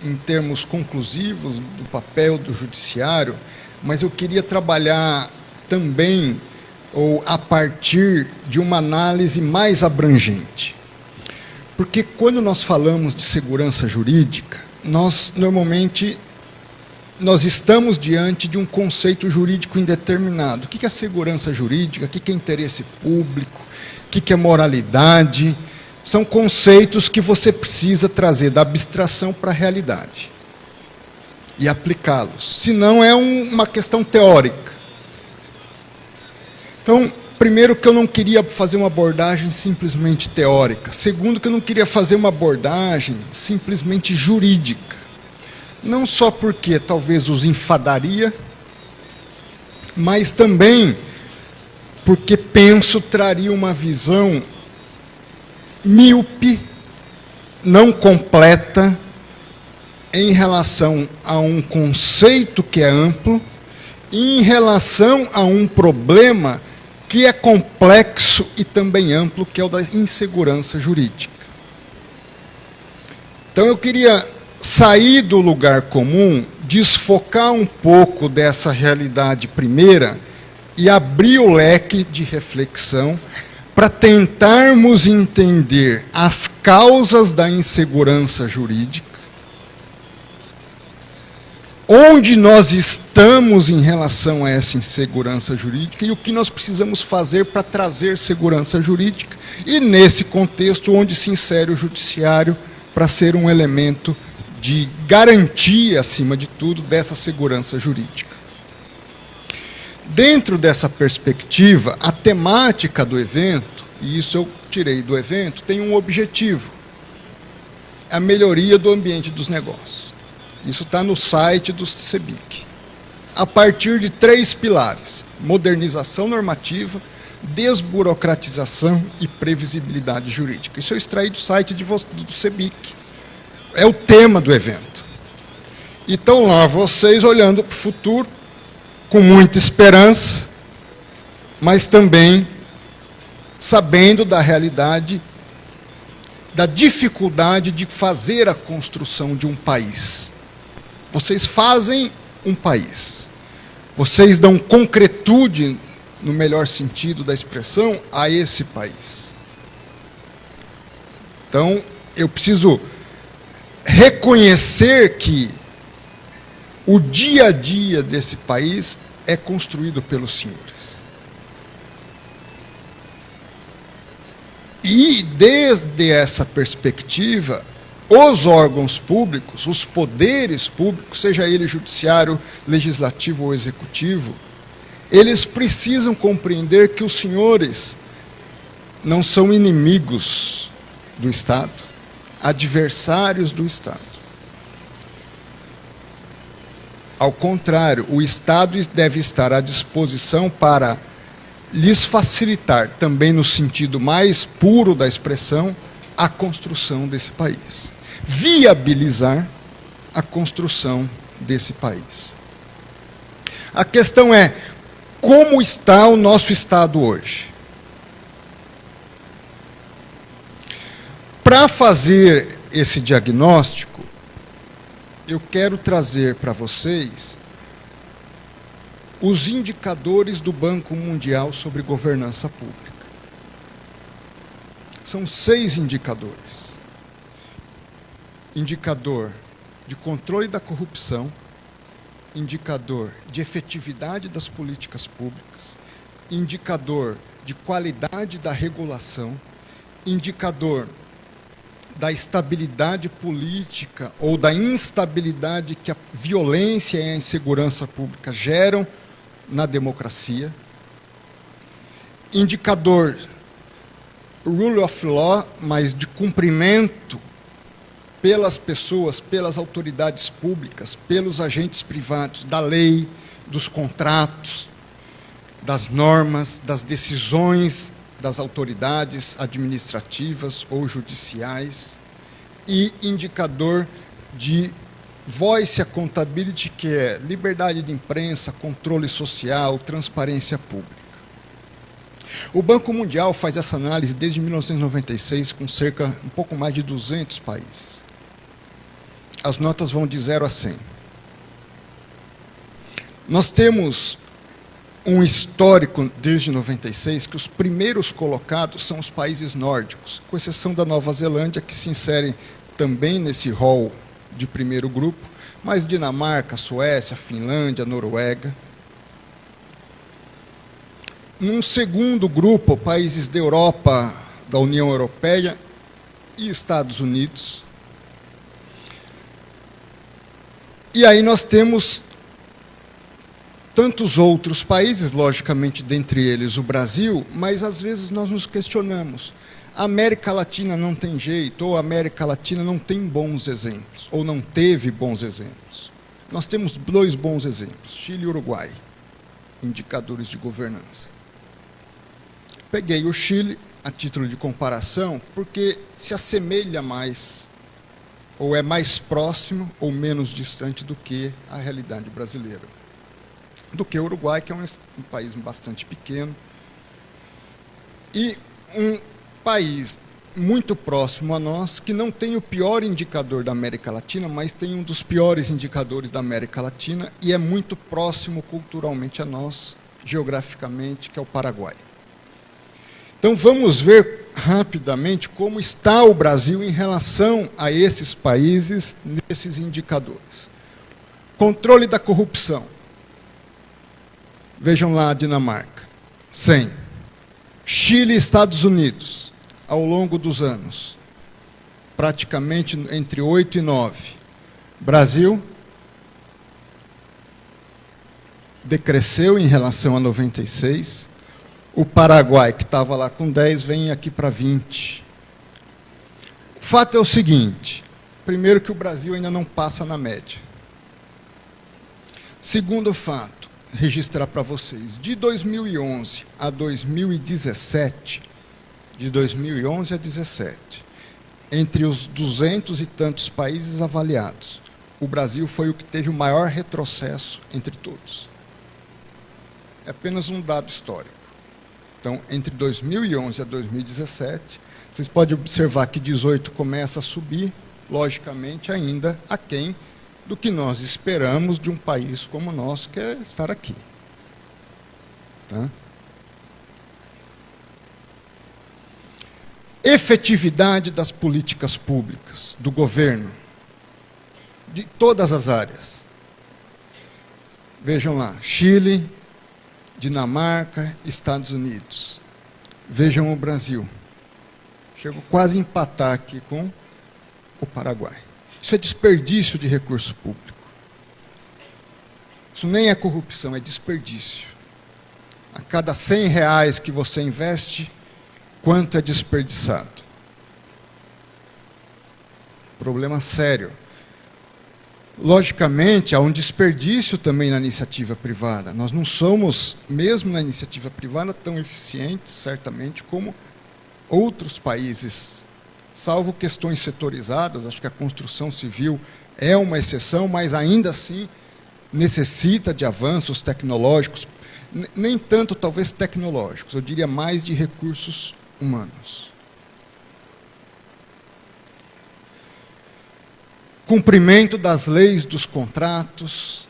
em termos conclusivos do papel do judiciário, mas eu queria trabalhar também, ou a partir de uma análise mais abrangente. Porque quando nós falamos de segurança jurídica, normalmente estamos diante de um conceito jurídico indeterminado. O que é segurança jurídica? O que é interesse público? O que é moralidade? São conceitos que você precisa trazer da abstração para a realidade e aplicá-los. Senão é uma questão teórica. Então, primeiro, que eu não queria fazer uma abordagem simplesmente teórica. Segundo, que eu não queria fazer uma abordagem simplesmente jurídica. Não só porque talvez os enfadaria, mas também porque penso traria uma visão míope, não completa, em relação a um conceito que é amplo e em relação a um problema que é complexo e também amplo, que é o da insegurança jurídica. Então eu queria sair do lugar comum, desfocar um pouco dessa realidade primeira e abrir o leque de reflexão para tentarmos entender as causas da insegurança jurídica, onde nós estamos em relação a essa insegurança jurídica e o que nós precisamos fazer para trazer segurança jurídica, e nesse contexto onde se insere o judiciário para ser um elemento de garantia, acima de tudo, dessa segurança jurídica. Dentro dessa perspectiva, a temática do evento, e isso eu tirei do evento, tem um objetivo: a melhoria do ambiente dos negócios. Isso está no site do CEBIC. A partir de 3 pilares: modernização normativa, desburocratização e previsibilidade jurídica. Isso eu extraí do site do CEBIC. É o tema do evento. E estão lá vocês olhando para o futuro, com muita esperança, mas também sabendo da realidade, da dificuldade de fazer a construção de um país. Vocês fazem um país. Vocês dão concretude, no melhor sentido da expressão, a esse país. Então, eu preciso reconhecer que o dia a dia desse país é construído pelos senhores. E, desde essa perspectiva, os órgãos públicos, os poderes públicos, seja ele judiciário, legislativo ou executivo, eles precisam compreender que os senhores não são inimigos do Estado, adversários do Estado. Ao contrário, o Estado deve estar à disposição para lhes facilitar, também no sentido mais puro da expressão, a construção desse país. Viabilizar a construção desse país. A questão é: como está o nosso Estado hoje? Para fazer esse diagnóstico, eu quero trazer para vocês os indicadores do Banco Mundial sobre governança pública. São 6 indicadores. Indicador de controle da corrupção, indicador de efetividade das políticas públicas, indicador de qualidade da regulação, indicador da estabilidade política ou da instabilidade que a violência e a insegurança pública geram na democracia, indicador rule of law, mas de cumprimento pelas pessoas, pelas autoridades públicas, pelos agentes privados, da lei, dos contratos, das normas, das decisões das autoridades administrativas ou judiciais, e indicador de voice accountability, que é liberdade de imprensa, controle social, transparência pública. O Banco Mundial faz essa análise desde 1996, com um pouco mais de 200 países. As notas vão de 0 a 100. Nós temos um histórico, desde 96, que os primeiros colocados são os países nórdicos, com exceção da Nova Zelândia, que se insere também nesse rol de primeiro grupo, mas Dinamarca, Suécia, Finlândia, Noruega. Num segundo grupo, países da Europa, da União Europeia e Estados Unidos. E aí nós temos tantos outros países, logicamente, dentre eles o Brasil, mas às vezes nós nos questionamos, a América Latina não tem jeito, ou a América Latina não tem bons exemplos, ou não teve bons exemplos. Nós temos 2 bons exemplos, Chile e Uruguai, indicadores de governança. Peguei o Chile a título de comparação, porque se assemelha mais, ou é mais próximo ou menos distante do que a realidade brasileira. Do que o Uruguai, que é um país bastante pequeno, e um país muito próximo a nós, que não tem o pior indicador da América Latina, mas tem um dos piores indicadores da América Latina, e é muito próximo culturalmente a nós, geograficamente, que é o Paraguai. Então, vamos ver rapidamente como está o Brasil em relação a esses países, nesses indicadores. Controle da corrupção. Vejam lá a Dinamarca, 100. Chile e Estados Unidos, ao longo dos anos, praticamente entre 8 e 9. Brasil decresceu em relação a 96. O Paraguai, que estava lá com 10, vem aqui para 20. O fato é o seguinte, primeiro que o Brasil ainda não passa na média. Segundo fato, registrar para vocês, de 2011 a 2017, de 2011 a 2017, entre os 200 e tantos países avaliados, o Brasil foi o que teve o maior retrocesso entre todos. É apenas um dado histórico. Então, entre 2011 a 2017, vocês podem observar que 18 começa a subir, logicamente ainda aquém do que nós esperamos de um país como o nosso, que é estar aqui. Tá? Efetividade das políticas públicas, do governo, de todas as áreas. Vejam lá, Chile, Dinamarca, Estados Unidos. Vejam o Brasil. Chego quase a empatar aqui com o Paraguai. Isso é desperdício de recurso público. Isso nem é corrupção, é desperdício. A cada 100 reais que você investe, quanto é desperdiçado? Problema sério. Logicamente, há um desperdício também na iniciativa privada. Nós não somos, mesmo na iniciativa privada, tão eficientes, certamente, como outros países, salvo questões setorizadas. Acho que a construção civil é uma exceção, mas ainda assim necessita de avanços tecnológicos, nem tanto talvez tecnológicos, eu diria mais de recursos humanos. Cumprimento das leis dos contratos.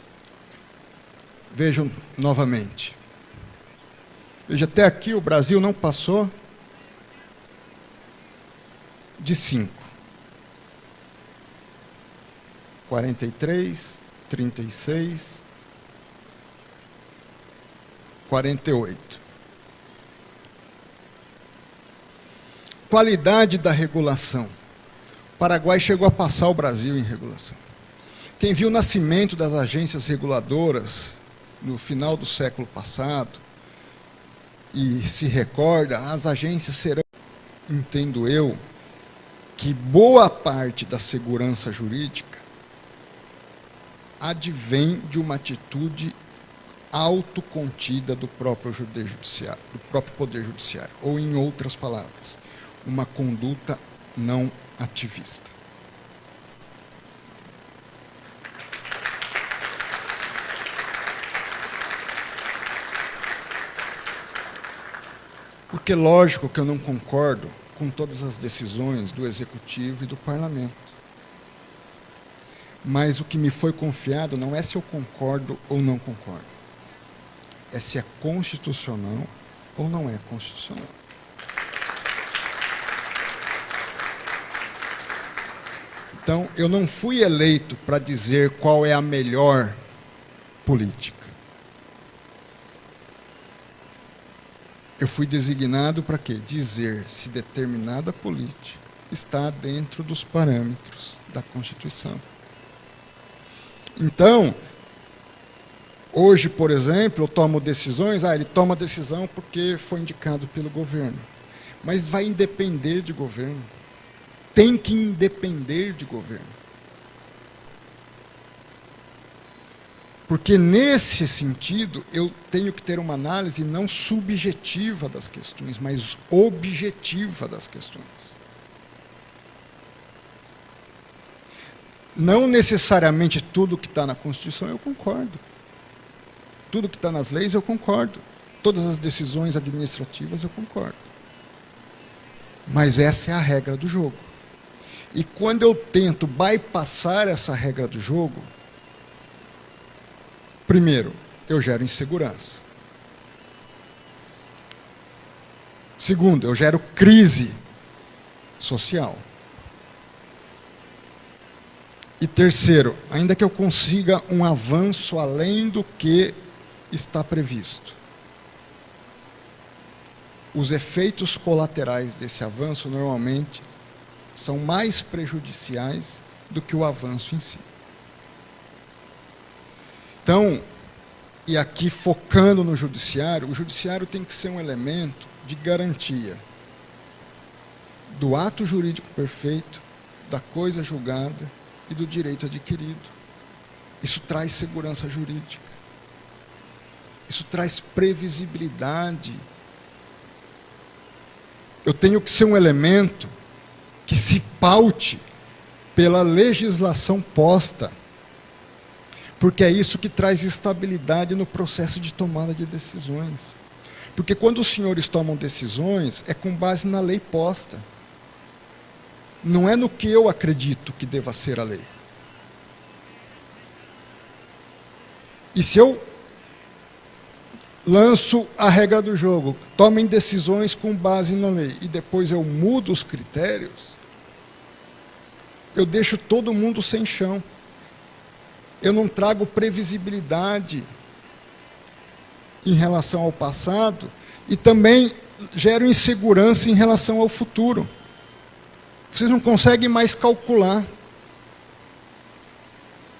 Vejam novamente. Veja, até aqui o Brasil não passou de 5. 43, 36, 48. Qualidade da regulação. O Paraguai chegou a passar o Brasil em regulação. Quem viu o nascimento das agências reguladoras no final do século passado e se recorda, as agências serão, entendo eu, que boa parte da segurança jurídica advém de uma atitude autocontida do próprio judiciário, do próprio poder judiciário, ou, em outras palavras, uma conduta não ativista. Porque, lógico, que eu não concordo com todas as decisões do Executivo e do Parlamento. Mas o que me foi confiado não é se eu concordo ou não concordo. É se é constitucional ou não é constitucional. Então, eu não fui eleito para dizer qual é a melhor política. Eu fui designado para quê? Dizer se determinada política está dentro dos parâmetros da Constituição. Então, hoje, por exemplo, eu tomo decisões, ele toma decisão porque foi indicado pelo governo. Mas vai independer de governo. Tem que independer de governo. Porque, nesse sentido, eu tenho que ter uma análise não subjetiva das questões, mas objetiva das questões. Não necessariamente tudo que está na Constituição eu concordo. Tudo que está nas leis eu concordo. Todas as decisões administrativas eu concordo. Mas essa é a regra do jogo. E quando eu tento bypassar essa regra do jogo, primeiro, eu gero insegurança. Segundo, eu gero crise social. E terceiro, ainda que eu consiga um avanço além do que está previsto, os efeitos colaterais desse avanço normalmente são mais prejudiciais do que o avanço em si. Então, e aqui focando no judiciário, o judiciário tem que ser um elemento de garantia do ato jurídico perfeito, da coisa julgada e do direito adquirido. Isso traz segurança jurídica. Isso traz previsibilidade. Eu tenho que ser um elemento que se paute pela legislação posta, porque é isso que traz estabilidade no processo de tomada de decisões. Porque quando os senhores tomam decisões, é com base na lei posta. Não é no que eu acredito que deva ser a lei. E se eu lanço a regra do jogo, tomem decisões com base na lei, e depois eu mudo os critérios, eu deixo todo mundo sem chão. Eu não trago previsibilidade em relação ao passado e também gero insegurança em relação ao futuro. Vocês não conseguem mais calcular.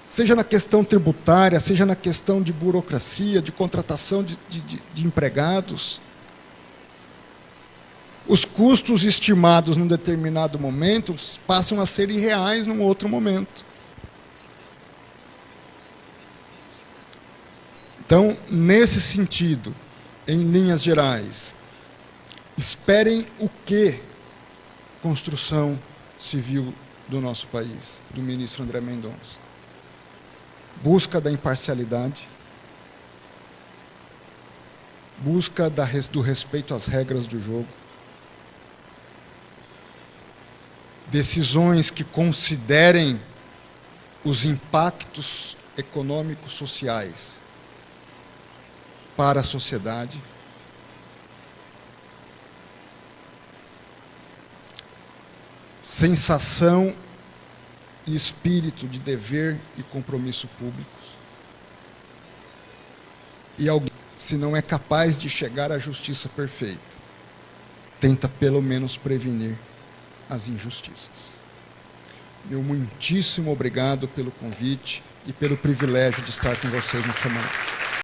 Seja na questão tributária, seja na questão de burocracia, de contratação de empregados. Os custos estimados num determinado momento passam a ser irreais num outro momento. Então, nesse sentido, em linhas gerais, esperem o que construção civil do nosso país, do ministro André Mendonça? Busca da imparcialidade, busca do respeito às regras do jogo, decisões que considerem os impactos econômicos sociais para a sociedade, sensação e espírito de dever e compromisso públicos. E alguém, se não é capaz de chegar à justiça perfeita, tenta pelo menos prevenir as injustiças. Meu muitíssimo obrigado pelo convite e pelo privilégio de estar com vocês nessa manhã.